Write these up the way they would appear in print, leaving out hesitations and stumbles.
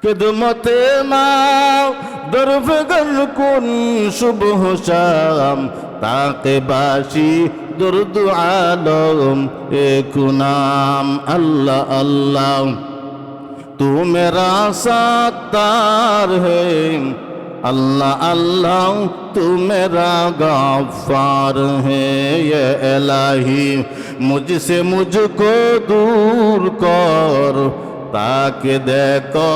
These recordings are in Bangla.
খেদমতে মা দরফগন কুন সুবহ শাম তাকে বাসি দরুদ আলম এক নাম अल्लाह अल्लाह तू मेरा सत्तार है अल्लाह अल्लाह तू मेरा गफ्फार है ये इलाही मुझसे मुझको दूर कर ताकि देखो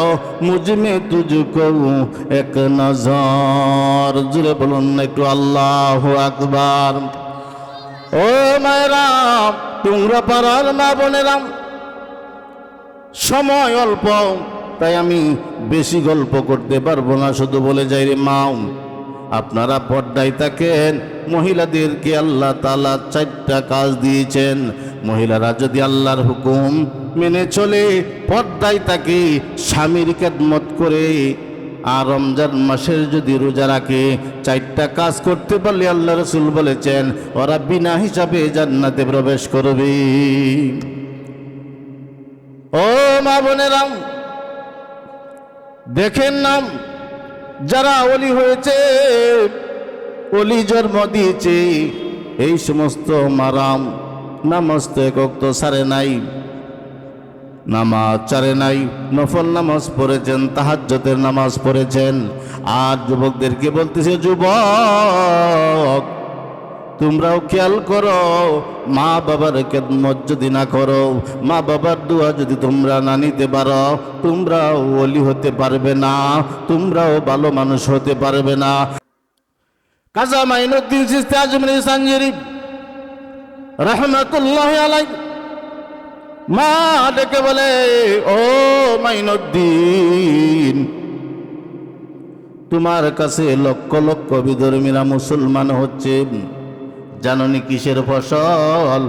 मुझ में तुझको एक नजर जुरे बोलुन एकटू अल्लाहु আকবার। ও মায়েরা, তোমরা পাড়ার মা বোনেরা, সময় অল্প, তাই আমি বেশি গল্প করতে পারবো না, শুধু বলে যাই রে মা, আপনারা পর্দায় থাকেন। মহিলাদেরকে আল্লাহ তাআলা 4টা কাজ দিয়েছেন। মহিলারা যদি আল্লাহর হুকুম মেনে চলে, পর্দায় থাকে, স্বামীর খেদমত করে, আর রমজান মাসের যদি রোজা রাখে, 4টা কাজ করতে পারলে আল্লাহ রাসূল বলেছেন ওরা বিনা হিসাবে জান্নাতে প্রবেশ করবে। ও মা বোনেরা, দেখেন না, যারা ওলি হয়েছে, ওলি জন্ম দিয়েছে, এই সমস্ত মারাম নামাজ তো এক ওয়াক্ত ছাড়ে নাই, নামাজ ছাড়ে নাই, নফল নামাজ পড়েছেন, তাহাজ্জুদের নামাজ পড়েছেন। আর যুবকদেরকে বলতেছে, যুবক তোমরাও খেয়াল করো, মা বাবার খেদমত যদি না করো, মা বাবার দোয়া যদি তোমরা না নিতে পারো, তোমরাও ওলি হতে পারবে না, তোমরাও ভালো মানুষ হতে পারবে না। কাজী মাইনুদ্দিন চিশতি আজমিরি সাঞ্জিরি রাহমাতুল্লাহি আলাইহি মা ডেকে বলে, ও মাইনুদ্দিন, তোমার কাছে লক্ষ লক্ষ বিধর্মীরা মুসলমান হচ্ছে, জাননি কিসের ফসল?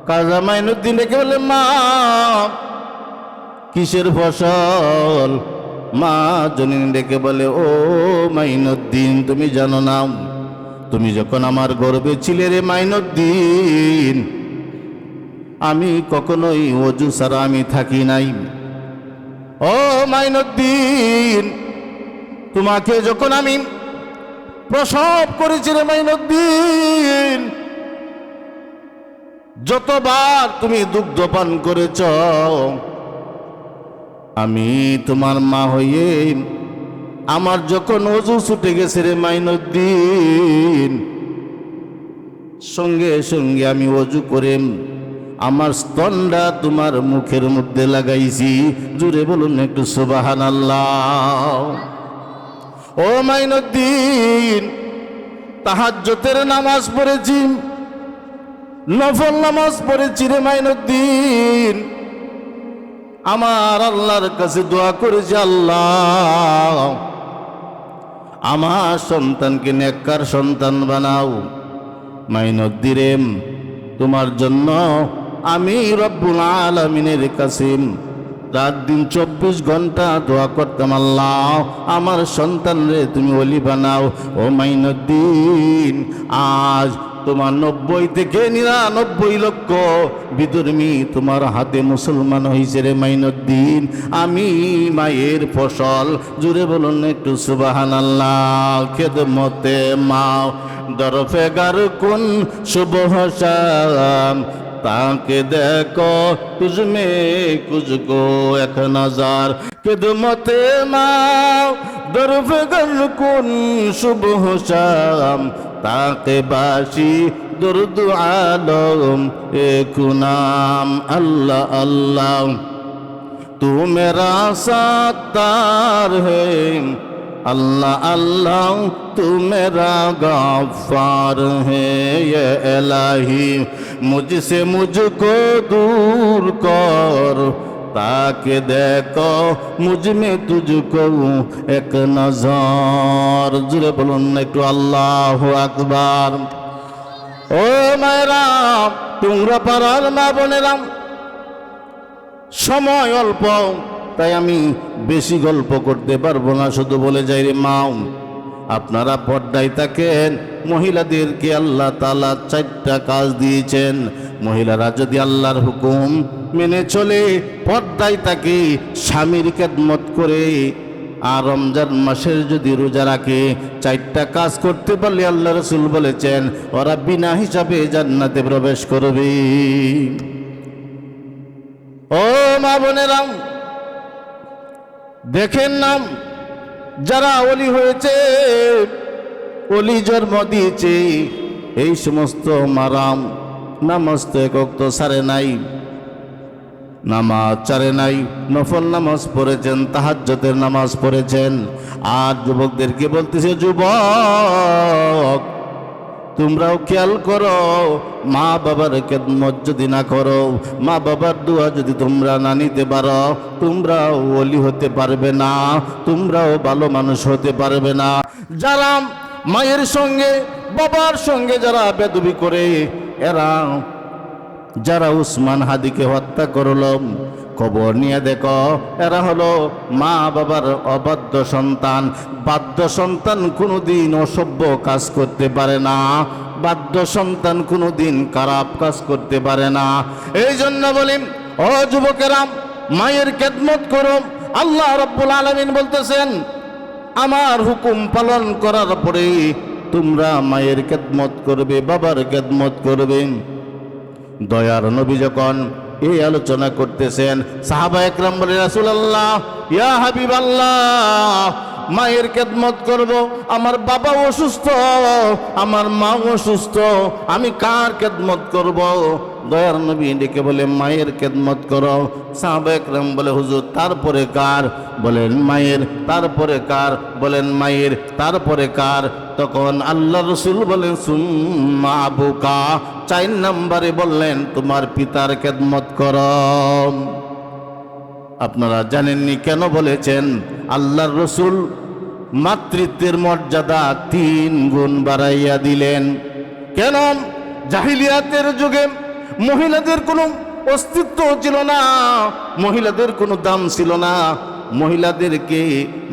কাজী মাইনুদ্দিন ডেকে বলে, মা কিসের ফসল? মা জননী ডেকে বলে, ও মাইনুদ্দিন, তুমি জানো না, তুমি যখন আমার গর্ভে ছিলে রে মাইনুদ্দিন, আমি কখনোই ওযু ছাড়া আমি থাকি নাই। ও মাইনুদ্দিন, তোমাকে যখন আমি প্রসব করেছি রে মাইনুদ্দিন, যতবার তুমি দুগ্ধ পান করেছ, আমি তোমার মা হয়ে আমার যখন ওযু ছুটে গেছে রে মাইনুদ্দিন, সঙ্গে সঙ্গে আমি ওযু করে আমার স্তনটা তোমার মুখের মধ্যে লাগাইছি। জুড়ে বলুন একটু সুবহানাল্লাহ। ও মাইনুদ্দিন, তাহাজ্জুদের নামাজ পড়েছি, নফল নামাজ পড়েছি রে মাইনুদ্দিন, আমার আল্লাহর কাছে দোয়া করেছি, আল্লাহ আমার সন্তানকে নেককার সন্তান বানাও। মাইনুদ্দিন, তোমার জন্য আমি রব্বুল আলামিনের কাছে রাত দিন 24 ঘন্টা দোয়া করতাম, আল্লাহ আমার সন্তান রে তুমি ওলি বানাও। ও মাইনুদ্দিন, আজ তোমার 90 থেকে 99 লক্ষ বিধর্মী তোমার হাতে মুসলমান হয়েছে রে মাইনুদ্দিন, আমি মায়ের ফসল। জুড়ে বলুন একটু সুবহানাল্লাহ। খেদমতে মা দরফেগার কুন সুবহ শাম ताके देखो तुझमें कुझको एक नजर खिदमते माँ दरफगन कुन सुबह शाम ताके बाशी दुर्द आलम एक नाम अल्लाह अल्लाह तू मेरा सत्तार है अल्लाह अल्लाह तू मेरा गफ्फार है ये इलाही मुझसे मुझको दूर कर ताकि देखो मुझ में तुझको एक नजर जुरे बोलुन एकटू अल्लाहु আকবার। ও মায়েরা, তোমরা পাড়ার মা বোনেরা, সময় অল্প, তাই আমি বেশি গল্প করতে পারবো না, শুধু বলে যাই রে মা, আপনারা পর্দায় থাকেন। মহিলাদেরকে আল্লাহ তাআলা 4টা কাজ দিয়েছেন। মহিলারা যদি আল্লাহর হুকুম মেনে চলে, পর্দায় থাকে, স্বামীর খেদমত করে, আর রমজান মাসের যদি রোজা রাখে, 4টা কাজ করতে পারলে আল্লাহ রাসূল বলেছেন ওরা বিনা হিসাবে জান্নাতে প্রবেশ করবে। ও মা বোনেরা, দেখেন নাম যারা ওলি হয়েছে, ওলি জন্ম দিয়েছে, এই সমস্ত মারাম নামাজ তো এক ওয়াক্ত ছাড়ে নাই, নামাজ ছাড়ে নাই, নফল নামাজ পড়েছেন, তাহাজ্জুদের নামাজ পড়েছেন। আর যুবকদেরকে বলতেছে, যুবক তোমরাও খেয়াল করো, মা বাবার খেদমত যদি না করো, মা বাবার দোয়া যদি তোমরা না নিতে পারো, তোমরাও ওলি হতে পারবে না, তোমরাও ভালো মানুষ হতে পারবে না। যারা মায়ের সঙ্গে বাবার সঙ্গে যারা বেদবি করে, এরা যারা উসমান হাদিকে হত্যা করল, খবর নিয়ে দেখো, এরা হলো মা বাবার অবাধ্য সন্তান। বাধ্য সন্তান কোনোদিন অসভ্য কাজ করতে পারে না, বাধ্য সন্তান কোনোদিন খারাপ কাজ করতে পারে না। এই জন্য বলি, ও যুবকেরা, মায়ের খেদমত করো। আল্লাহ রাব্বুল আলামিন বলতেছেন, আমার হুকুম পালন করার পরে তোমরা মায়ের খেদমত করবে, বাবার খেদমত করবে। দয়ার নবী যখন এই আলোচনা করতেছেন, সাহাবা একরাম বলে, রাসূলুল্লাহ, ইয়া হাবিবাল্লাহ, মায়ের খেদমত করব, আমার বাবা অসুস্থ, আমার মা অসুস্থ, আমি কার খেদমত করব? দয়ার নবী ডেকে বলে, মায়ের খেদমত করো। সাহাবা একরাম বলে, হুজুর তারপরে কার? বলেন মায়ের। তারপরে কার? বলেন মায়ের। তারপরে কার? তখন আল্লাহ রসুল বলেন, সুম্মা আবুকা, 4 নম্বরে বললেন তোমার পিতার খেদমত করো। আপনারা জানেননি কেন বলেছেন? আল্লাহর রসুল মাতৃত্বের মর্যাদা 3 গুণ বাড়াইয়া দিলেন। কেন? জাহিলিয়াতের যুগে মহিলাদের কোনো অস্তিত্ব ছিল না, মহিলাদের কোনো দাম ছিল না। মহিলাদেরকে,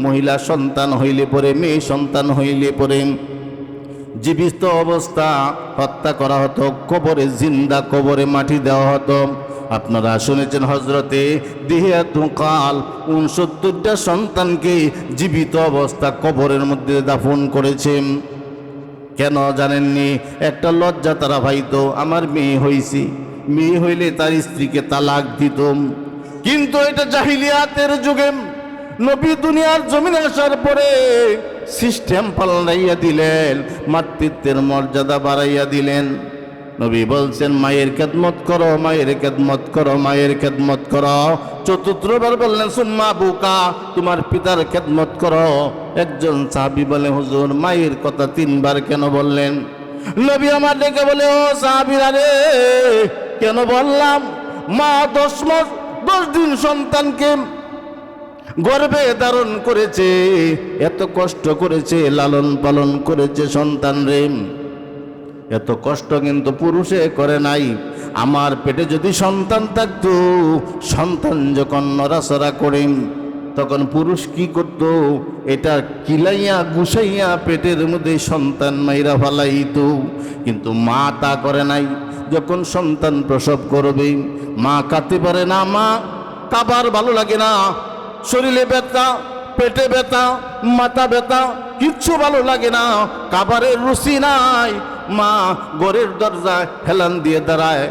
মহিলা সন্তান হইলে পরে, মেয়ে সন্তান হইলে পরে জীবিত অবস্থা হত্যা করা হতো, কবরে জিন্দা কবরে মাটি দেওয়া হতো। আপনারা শুনেছেন হজরতে দিহিয়াতুল কাল 69টা সন্তানকে জীবিত অবস্থা কবরের মধ্যে দাফন করেছেন। কেন জানেননি? একটা লজ্জা তারা পাইতো, আমার মেয়ে হইছে, মেয়ে হইলে তার স্ত্রীকে তালাক দিত। কিন্তু এটা জাহিলিয়াতের যুগে। নবী দুনিয়ার জমিনে আসার পরে সিস্টেম পাল্টাইয়া দিলেন, মাতৃত্বের মর্যাদা বাড়াইয়া দিলেন। নবী বলছেন, মায়ের খেদমত করো, মায়ের খেদমত করো, মায়ের খেদমত করো। 4বার বললেন, সুম্মা আবুকা, তোমার পিতার খেদমত করো। একজন সাহাবী বলে, হুজুর মায়ের কথা 3বার কেন বললেন? নবী আমার ডেকে বলে, ও সাহাবীরা রে, কেন বললাম? মা 10 মাস 10 দিন সন্তানকে গর্ভে ধারণ করেছে, এত কষ্ট করেছে, লালন পালন করেছে সন্তান রে। এত কষ্ট কিন্তু পুরুষে করে নাই। আমার পেটে যদি সন্তান থাকতো, সন্তান যখন নড়াচড়া করেন, তখন পুরুষ কি করত? এটা কিলাইয়া গুছাইয়া পেটের মধ্যে সন্তান মাইরা ফালাইতো। কিন্তু মা তা করে নাই। যখন সন্তান প্রসব করবে, মা কাঁদতে পারে না, মা কাবার ভালো লাগে না, শরীরে ব্যথা, পেটে ব্যথা, মাথা ব্যথা, কিচ্ছু ভালো লাগে না, খাবারের রুচি নাই। মা ঘরের দরজায় হেলান দিয়ে দাঁড়ায়,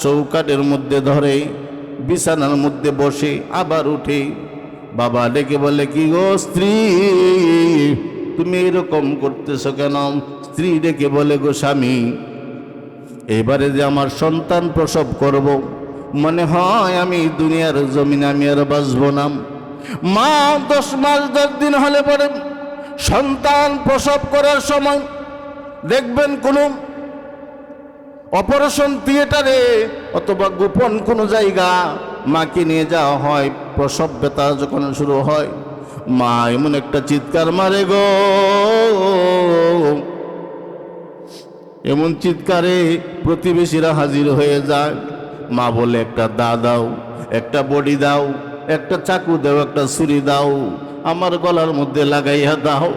চৌকাটের মধ্যে ধরে, বিছানার মধ্যে বসে, আবার উঠে। বাবা ডেকে বলে, কি গো স্ত্রী, তুমি এরকম করতেছো কেন? স্ত্রী ডেকে বলে, গো স্বামী, এবারে যে আমার সন্তান প্রসব করব, মনে হয় আমি দুনিয়ার জমিনে আমি আর বাঁচব না। মা 10 মাস 10 দিন হলে পরে সন্তান প্রসব করার সময় দেখবেন কোন অপারেশন থিয়েটারে অথবা গোপন কোনো জায়গা মাকে নিয়ে যাওয়া হয়। প্রসব ব্যথা যখন শুরু হয়, মা এমন একটা চিৎকার মারে গো, এমন চিৎকারে প্রতিবেশীরা হাজির হয়ে যায়। মা বলে, একটা দা দাও, একটা বডি দাও, একটা চাকু দাও, একটা ছুরি দাও, আমার গলার মধ্যে লাগাইয়া দাও,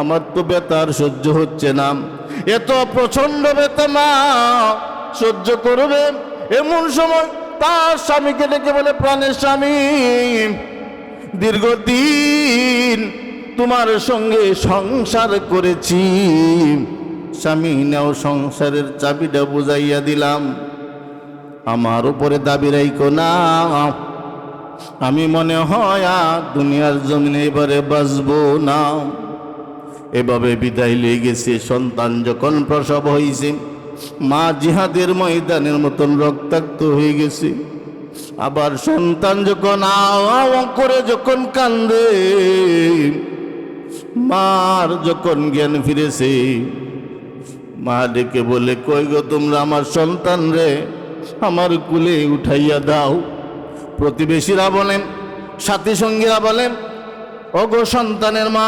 আমার তো ব্যথার সহ্য হচ্ছে না। এত প্রচন্ড ব্যথা মা সহ্য করবে? এমন সময় তার স্বামীকে ডেকে বলে, প্রাণের স্বামী, দীর্ঘদিন তোমার সঙ্গে সংসার করেছি, স্বামী নাও সংসারের চাবিটা বুঝাইয়া দিলাম, আমার উপরে দাবি রাইখো না, আমি মনে হয় আর দুনিয়ার জমিনে এবারে বাঁচবো না। এভাবে বিদায় লিয়ে গেছে। সন্তান যখন প্রসব হয়েছে, মা জিহাদের ময়দানের মতন রক্তাক্ত হয়ে গেছে। আবার সন্তান যখন আও করে যখন কান্দে, মার যখন জ্ঞান ফিরেছে, মা ডেকে বলে, কই গো তোমরা আমার সন্তান রে আমার কুলে উঠাইয়া দাও। প্রতিবেশীরা বলেন, সাথী সঙ্গীরা বলেন, ওগো সন্তানের মা,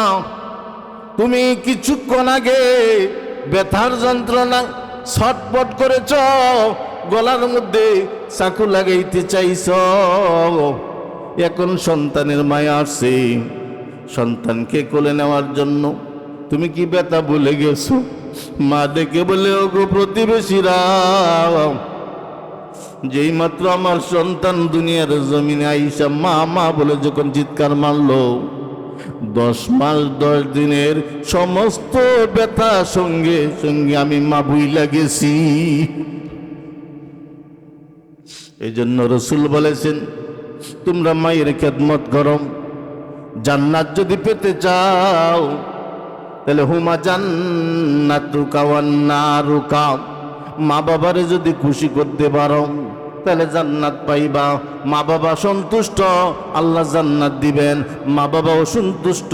তুমি কিছুক্ষণ আগে ব্যথার যন্ত্রণা ছটপট করেছ, গলার মধ্যে চাকু লাগাইতে চাইছ, এখন সন্তানের মায়া আসছে সন্তানকে কোলে নেওয়ার জন্য, তুমি কি ব্যথা ভুলে গেছো? মা ডেকে বলে, ওগো প্রতিবেশীরা, যেই মাত্র আমার সন্তান দুনিয়ার জমিনে আইসা মা মা বলে যখন চিৎকার মারলো, 10 মাস 10 দিনের সমস্ত ব্যথা সঙ্গে সঙ্গে আমি মা ভুইলা গেছি। এই জন্য রসুল বলেছেন, তোমরা মায়ের খেদমত করো, জান্নাত যদি পেতে চাও তাহলে হুমা জান্নাতুকা ওয়ান নারুকা, মা বাবারে যদি খুশি করতে পারো তাহলে জান্নাত পাইবা। মা বাবা সন্তুষ্ট, আল্লাহ জান্নাত দিবেন। মা বাবা অসন্তুষ্ট,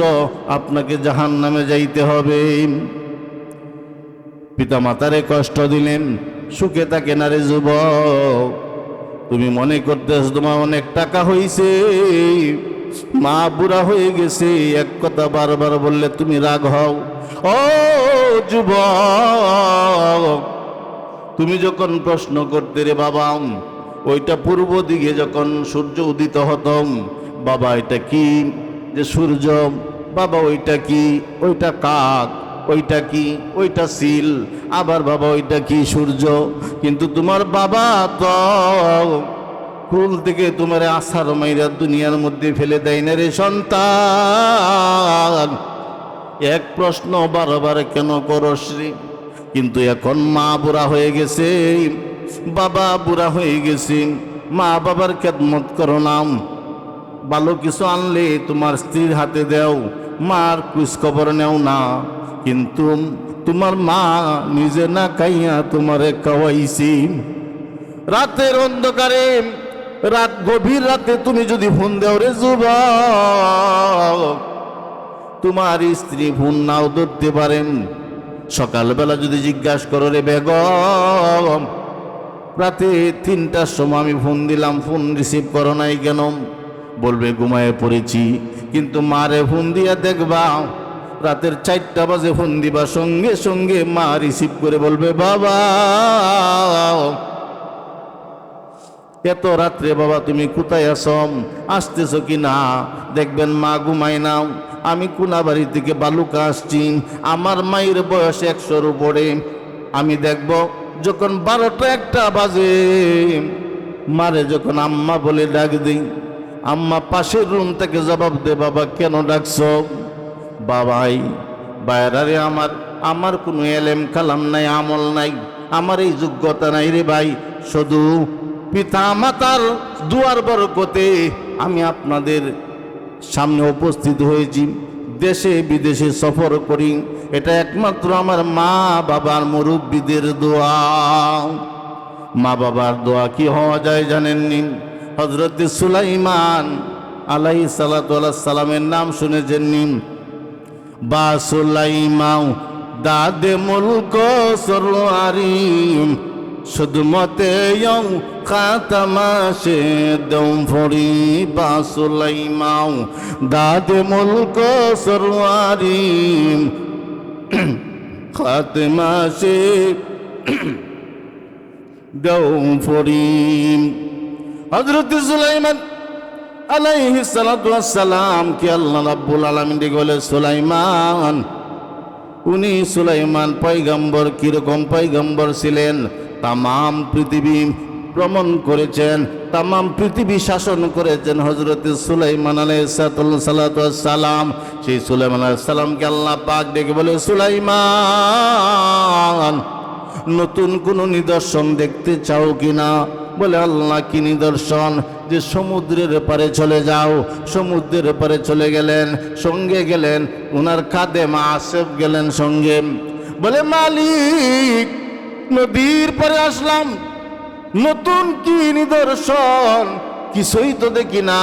আপনাকে জাহান্নামে যাইতে হবে। পিতা মাতারে কষ্ট দিলেন, সুখে থাকে না রে যুবক। তুমি মনে করতেছ তোমার অনেক টাকা হইছে, মা বুড়া হয়ে গেছে, এক কথা বারবার বললে তুমি রাগ হও। ও যুবক, তুমি যখন প্রশ্ন করতে রে বাবা, ওইটা পূর্ব দিকে যখন সূর্য উদিত হতম, বাবা এটা কি? যে সূর্য। বাবা ওইটা কি? ওইটা কাক। ওইটা কি? ওইটা সিল। আবার বাবা ওইটা কি? সূর্য। কিন্তু তোমার বাবা তো কুল থেকে তোমার আশার মাইরা দুনিয়ার মধ্যে ফেলে দেয় না রে সন্তান। এক প্রশ্ন বারবার কেন করস রে? কিন্তু এখন মা বুড়া হয়ে গেছে, বাবা বুড়া হয়ে গেছে, মা বাবার খেদমত করো না। ভালো কিছু আনলে তোমার স্ত্রীর হাতে দাও, মার খোঁজ খবর নেও না। কিন্তু তোমার মা নিজে না খাইয়া তোমারে খাওয়াইছি। রাতের অন্ধকারে, রাত গভীর রাতে তুমি যদি ফোন দাও রে যুবক, তোমার স্ত্রী ফোন নাও ধরতে পারেন। সকালবেলা যদি জিজ্ঞাসা করো রে বেগম, রাতে 3টার সময় আমি ফোন দিলাম, ফোন রিসিভ করো নাই কেন? বলবে ঘুমায় পড়েছি। কিন্তু মারে ফোন দিয়া দেখবা, রাতের 4টা বাজে ফোন দিবা, সঙ্গে সঙ্গে মা রিসিভ করে বলবে, বাবা এত রাত্রে বাবা তুমি কোথায় আছো, আসতেছো কি না? দেখবেন মা ঘুমায় নাও। আমি কোনাবাড়ি থেকে বালুকা আসছি, আমার মায়ের বয়স 100-র উপরে। আমি দেখব যখন 12টা 1টা বাজে, মারে যখন আম্মা বলে ডাক দিই, আম্মা পাশের রুম থেকে জবাব দে, বাবা কেন ডাকছো? বাবাই বাইরারে, আমার কোনো এলেম কালাম নাই, আমল নাই, আমার এই যোগ্যতা নাই রে ভাই। শুধু পিতা মাতার দুয়ার বরকতে আমি আপনাদের সামনে উপস্থিত হয়েছি। দেশে বিদেশে সফর করি, এটা একমাত্র আমার মা বাবার মুরব্বীদের দোয়া। মা বাবার দোয়া কি হওয়া যায় জানেননি? হযরত সুলাইমান আলাইহিস সালাতু ওয়াস সালামের নাম শুনেছেননি? বা সুলাইমান দাদে মুলক সরওয়ারিম সুদমতে ইয়ং খাতামাশে দম ফরি। বা সুলাইমান দাদে মুলক সরওয়ারিম খাতামাশে দম ফরি। হযরত সুলাইমান আলাইহিস সালাতু ওয়াস সালাম কে আল্লাহ রাব্বুল আলামিন বলে, সুলাইমান, উনি সুলাইমান পয়গম্বর কিরকম পয়গম্বর ছিলেন? তাম পৃথিবী ভ্রমণ করেছেন, তামাম পৃথিবী শাসন করেছেন হযরত সুলাইমান আলাইহিস সালাম। সেই সুলাইমান আলাইহিস সালামকে আল্লাহ পাক ডেকে বলে, সুলাইমান, নতুন কোন নিদর্শন দেখতে চাও কিনা? বলে, আল্লাহ কি নিদর্শন? যে সমুদ্রের পারে চলে যাও। সমুদ্রের পারে চলে গেলেন, সঙ্গে গেলেন ওনার খাদেম আসেফ গেলেন সঙ্গে। বলে, মালিক, নদীর পারে আসলাম, নতুন কি নিদর্শন? কিছুই তো দেখি না।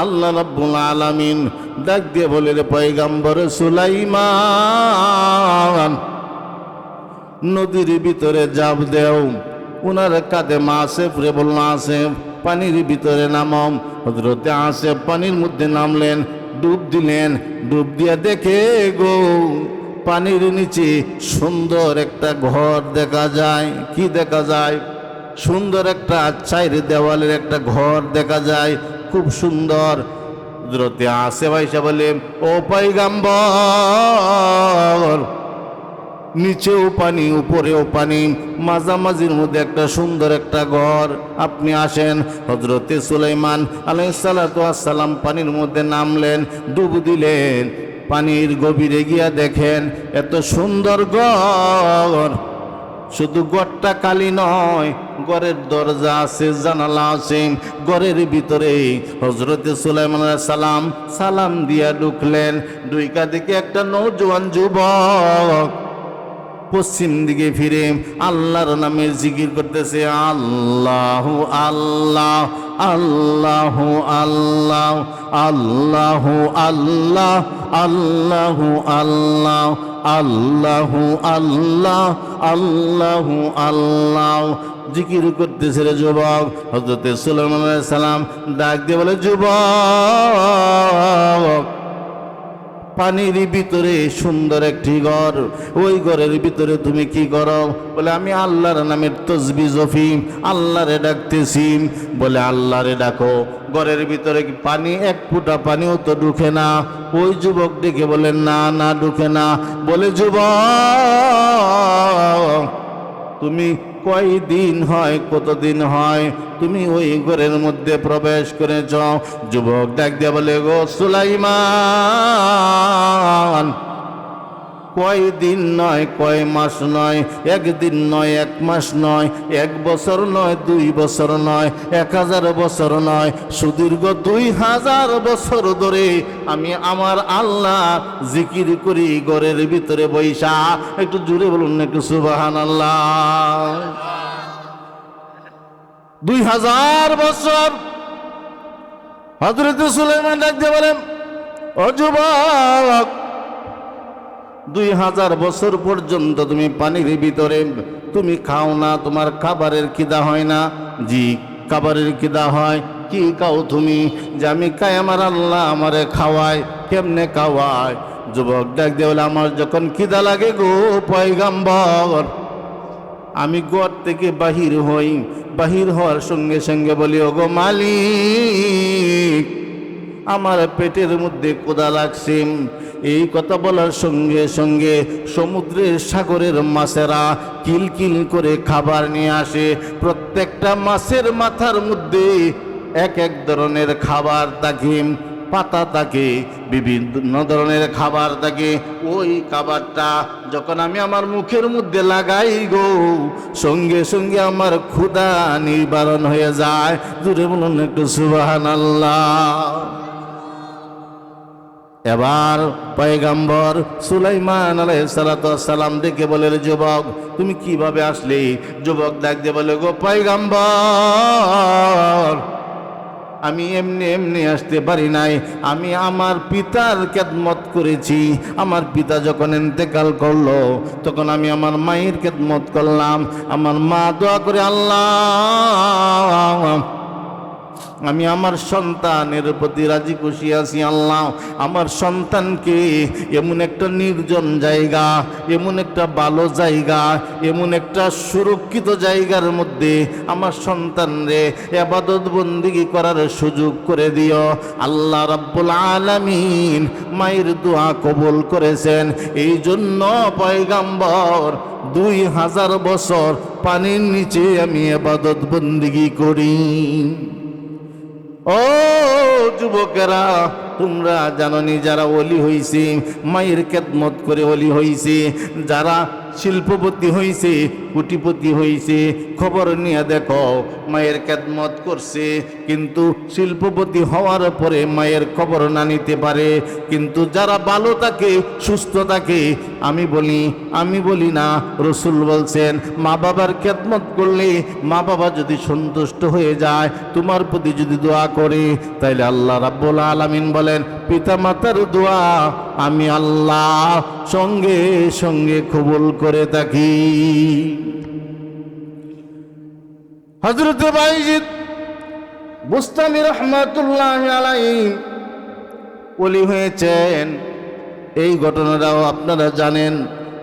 আল্লাহ রাব্বুল আলামিন ডাক দিয়ে বলে, রে পয়গম্বর সুলাইমান, নদীর ভিতরে জাপ দেও। উনার কাঁধে আসেফ রে বলল, আসেফ পানির ভিতরে নামম। হযরতে আসেফ পানির মধ্যে নামলেন, ডুব দিলেন। ডুব দিয়া দেখে গো, পানির নিচে সুন্দর একটা ঘর দেখা যায়। কি দেখা যায়? সুন্দর একটা চাইর দেওয়ালের একটা ঘর দেখা যায়, খুব সুন্দর। হযরতে আসেফ আয়েশা বলে, ও পয়গম্বর, নিচেও পানি উপরেও পানি, মাঝামাঝির মধ্যে একটা সুন্দর একটা ঘর, আপনি আসেন। হযরতে সুলাইমান আলাইহিস সালাম পানির মধ্যে নামলেন, ডুব দিলেন। পানির গভীরে গিয়া দেখেন এত সুন্দর ঘর। শুধু ঘরটা খালি নয়, ঘরের দরজা আছে, জানালা আছে। ঘরের ভিতরে হযরতে সুলাইমান আলাইহিস সালাম সালাম দিয়া ঢুকলেন। দুইকা দিকে একটা নওজোয়ান যুবক পশ্চিম দিকে ফিরে আল্লাহর নামে জিকির করতেছে, আল্লাহু আল্লাহ, আল্লাহু আল্লাহ, আল্লাহু আল্লাহ, আল্লাহু আল্লাহ, আল্লাহু আল্লাহ, আল্লাহু আল্লাহ জিকির করতেছে রে যুবক। হযরতে সুলাইমান আলাইহিস সালাম ডাক দিয়ে বলে, যুবক, পানির ভিতরে সুন্দর একটি ঘর, ওই ঘরের ভিতরে তুমি কি করো? বলে, আমি আল্লাহর নামের তাসবিহ জপি, আল্লাহরে ডাকতেছি। বলে, আল্লাহরে ডাকো, ঘরের ভিতরে কি পানি? এক ফোঁটা পানিও তো ঢুকে না। ওই যুবক ডেকে বলে, না না, ঢুকে না। বলে, যুবক, তুমি কয়দিন হয়, কতদিন হয় তুমি ওই ঘরের মধ্যে প্রবেশ করেছ? যুবক ডাক দিয়ে বলে, গো সুলাইমান, কয়দিন নয়, কয় মাস নয়, একদিন নয়, এক মাস নয়, এক বছর নয়, 2 বছর নয়, 1000 বছর নয়, সুদীর্ঘ 2000 বছর ধরে আমি আমার আল্লাহ জিকির করি ঘরের ভিতরে বৈশা। একটু জুড়ে বলুন না, একটু সুবহানাল্লাহ। 2000 বছর হযরত সুলাইমান ডাক দিয়ে বলেন, ও যুবক, 2000 বছর পর্যন্ত তুমি পানির ভিতরে তুমি খাও না, তোমার খাবারের খিদা হয় না? জি, খাবারের খিদা হয়। কি খাও তুমি? যে আমি খাই, আমার আল্লাহ আমারে খাওয়ায়। কেমনে খাওয়ায়? যুবক ডাক দিয়ে বলে, আমার যখন খিদা লাগে গো পয়গম্বর, আমি ঘর থেকে বাহির হই, বাহির হওয়ার সঙ্গে সঙ্গে বলি, ওগো মালিক, আমার পেটের মধ্যে ক্ষুধা লাগছে। এই কথা বলার সঙ্গে সঙ্গে সমুদ্রের সাগরের মাছেরা কিলকিল করে খাবার নিয়ে আসে। প্রত্যেকটা মাছের মাথার মধ্যে এক এক ধরনের খাবার থাকে, পাতা থাকে, বিভিন্ন ধরনের খাবার থাকে। ওই খাবারটা যখন আমি আমার মুখের মধ্যে লাগাই গো, সঙ্গে সঙ্গে আমার ক্ষুধা নিবারণ হয়ে যায়। জুড়ে বলুন একটু সুবহানাল্লাহ। এবার পয়গম্বর সুলাইমান আলাইহিস সালাম দেখে বলে, যুবক, তুমি কিভাবে আসলে? যুবক ডাক দিয়ে বলে, গো পয়গম্বর, আমি এমনি এমনি আসতে পারি নাই। আমি আমার পিতার খেদমত করেছি। আমার পিতা যখন ইন্তেকাল করলো, তখন আমি আমার মায়ের খেদমত করলাম। আমার মা দোয়া করে, আল্লাহ আমি আমার সন্তানের প্রতি রাজি খুশি আছি আল্লাহ। আমার সন্তানকে এমন একটা নির্জন জায়গা, এমন একটা ভালো জায়গা, এমন একটা সুরক্ষিত জায়গার মধ্যে আমার সন্তানরে ইবাদত বন্দেগী করার সুযোগ করে দিও আল্লাহ রাব্বুল আলামিন। মায়ের দোয়া কবুল করেছেন, এই জন্য পয়গাম্বর 2000 বছর পানির নিচে আমি ইবাদত বন্দেগী করি। ও যুবকেরা, তোমরা জাননি যারা ওলি হইছে মায়ের খেদমত করে ওলি হইছে, যারা শিল্পপতি হইছে, কোটিপতি হইছে, খবর নিয়ে দেখো মায়ের খেদমত করছে, কিন্তু শিল্পপতি হওয়ার পরে মায়ের খবর না নিতে পারে। কিন্তু যারা ভালো থাকে, সুস্থ থাকে, আমি বলি না, রসুল বলছেন মা বাবার খেদমত করলে মা বাবা যদি সন্তুষ্ট হয়ে যায়, তোমার প্রতি যদি দোয়া করে, তাইলে আল্লাহ রাব্বুল আলামিন বলেন পিতা মাতার দোয়া আমি আল্লাহ সঙ্গে সঙ্গে কবুল করে থাকি। হযরত বাইজিদ বুস্তামি রাহমাতুল্লাহি আলাইহি ওলি হয়েছেন, এই ঘটনাটাও আপনারা জানেন।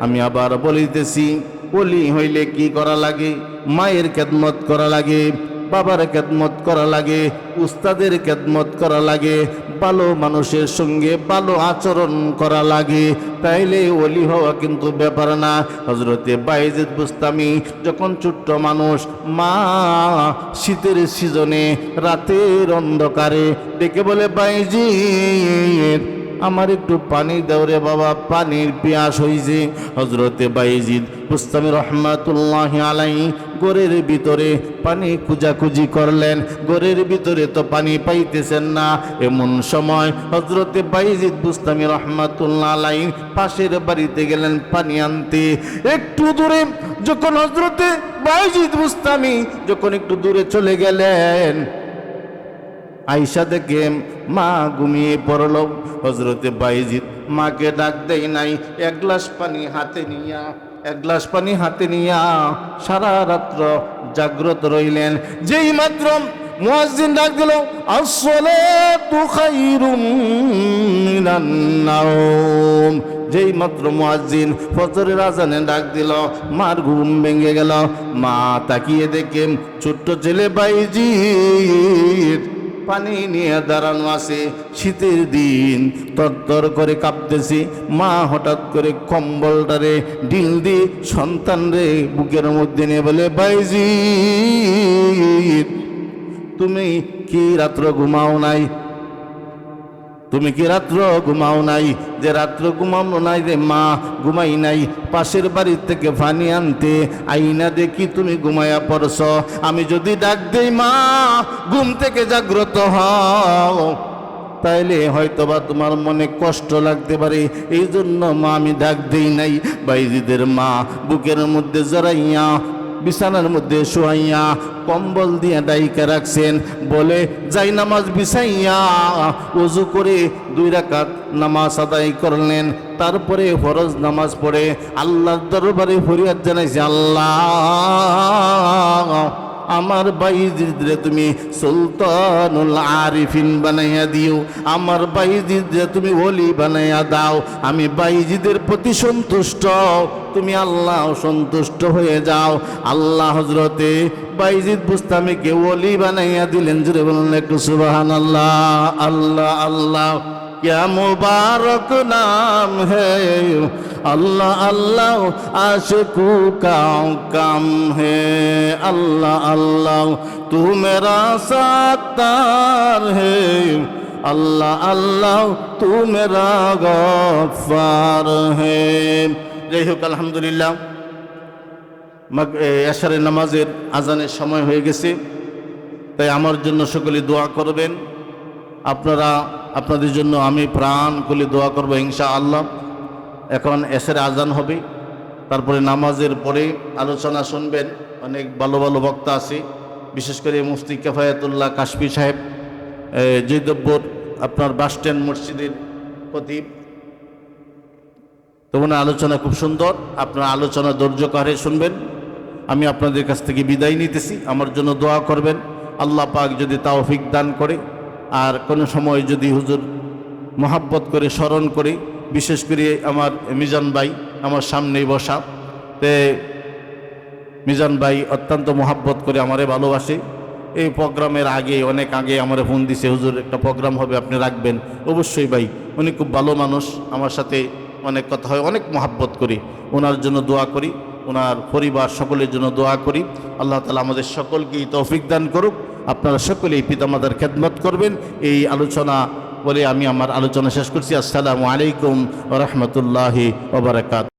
আমি আবার বলিতেছি, ওলি হইলে কি করা লাগে? মায়ের খেদমত করা লাগে, বাবার খেদমত করা লাগে, উস্তাদের খেদমত করা লাগে, ভালো মানুষের সঙ্গে ভালো আচরণ করা লাগে, তাইলে ওলি হওয়া কিন্তু ব্যাপার না। হযরতে বাইজিদ বুস্তামি যখন ছোট্ট মানুষ, মা শীতের সিজনে রাতের অন্ধকারে ডেকে বলে, বাইজিদ আমার একটু পানি দাও রে বাবা, পানির পিয়াস হইছে। হযরতে বাইজিদ বুস্তামি রহমাতুল্লাহি আলাইহি গোরের ভিতরে পানি খুঁজাখুঁজি করলেন, গোরের ভিতরে তো পানি পাইতেছেন না। এমন সময় হযরতে বাইজিদ বুস্তামি রহমাতুল্লাহি আলাইহি পাশের বাড়িতে গেলেন পানি আনতে। একটু দূরে যখন হযরতে বাইজিদ বুস্তামি যখন একটু দূরে চলে গেলেন, আয়েশা দেখে মা ঘুমিয়ে পড়ল। হযরতে বাইজিদ মাকে ডাক দেয় নাই, এক গ্লাস পানি হাতে নিয়া সারা রাত্র জাগ্রত রইলেন। যেই মাত্র মুয়াজ্জিন ডাক দিল, আসসালাতু খায়রুম মিনান নাওম, যেই মাত্র মুয়াজ্জিন ফজরের আজানে ডাক দিল, মার ঘুম ভেঙে গেল। মা তাকিয়ে দেখে ছোট্ট ছেলে বাইজিদ পানি নিয়ে দাঁড়ানো আছে, শীতের দিন তরতর করে কাঁপতেছি। মা হঠাৎ করে কম্বলটারে ঢিল দিয়ে সন্তানরে বুকের মধ্যে নিয়ে বলে, বাইজিদ তুমি কি রাত্র ঘুমাও নাই? তুমি কি রাত্র ঘুমাও নাই? যে রাত্র ঘুমানো নাই রে মা, ঘুমাই নাই। পাশের বাড়ির থেকে পানি আনতে আইনা দেখি তুমি ঘুমায়া পড়ছ। আমি যদি ডাক দেই মা ঘুম থেকে জাগ্রত হও, তাইলে হয়তোবা তোমার মনে কষ্ট লাগতে পারে, এই জন্য মা আমি ডাক দেই নাই। বাইজিদের মা বুকের মধ্যে জড়াইয়া বিছানার মধ্যে শোয়াইয়া কম্বল দিয়ে ডাইকা রাখছেন। বলে যাই নামাজ বিছাইয়া ওযু করে 2 রাকাত নামাজ আদায় করলেন। তারপরে ফরজ নামাজ পড়ে আল্লাহর দরবারে ফরিয়াদ জানাইছে, আল্লাহ আমার বাইজিদরে তুমি সুলতানুল আরিফিন বানাইয়া দিও, আমার বাইজিদরে তুমি ওলি বানাইয়া দাও। আমি বাইজিদের প্রতি সন্তুষ্ট, তুমি আল্লাহ সন্তুষ্ট হয়ে যাও। আল্লাহ হযরতে বাইজিদ বুস্তামিকে ওলি বানাইয়া দিলেন। জোরে বলুন একটু সুবহানাল্লাহ। আল্লাহ আল্লাহ क्या मुबारक नाम है, अल्लाह अल्लाह आशिकू का काम है, अल्लाह अल्लाह तू मेरा सातार है, अल्लाह अल्लाह तू मेरा गफ्फार है। যাই হোক আলহামদুলিল্লাহ, এশারের নামাজের আজানের সময় হয়ে গেছে, তাই আমার জন্য সকলে দোয়া করবেন। আপনাদের জন্য আমি প্রাণ খুলে দোয়া করব ইনশাআল্লাহ। এখন এশারে আজান হবে, তারপরে নামাজের পরে আলোচনা শুনবেন। অনেক ভালো ভালো বক্তা আছে, বিশেষ করে মুফতি কিফায়াতুল্লাহ কাশফি সাহেব, জৈদব্বর আপনার বাসস্ট্যান্ড মসজিদের খতিব। তো ওনার আলোচনা খুব সুন্দর, আপনার আলোচনা ধৈর্য করে শুনবেন। আমি আপনাদের কাছ থেকে বিদায় নিতেছি, আমার জন্য দোয়া করবেন। আল্লাহ পাক যদি তৌফিক দান করে আর কোনো সময় যদি হুজুর মহাব্বত করে স্মরণ করে, বিশেষ করে আমার মিজান ভাই আমার সামনেই বসা, তে মিজান ভাই অত্যন্ত মহাব্বত করে আমারে ভালোবাসে। এই প্রোগ্রামের আগে, অনেক আগে আমারে ফোন দিছে, হুজুর একটা প্রোগ্রাম হবে আপনি রাখবেন। অবশ্যই ভাই, উনি খুব ভালো মানুষ, আমার সাথে অনেক কথা হয়, অনেক মহাব্বত করি। ওনার জন্য দোয়া করি, ওনার পরিবার সকলের জন্য দোয়া করি। আল্লাহ তাআলা আমাদের সকলকেই তৌফিক দান করুক। আপনারা সকলেই পিতামাতার খেদমত করবেন। এই আলোচনা বলে আমি আমার আলোচনা শেষ করছি। আসসালামু আলাইকুম ওয়া রাহমাতুল্লাহি ওয়া বারাকাতুহু।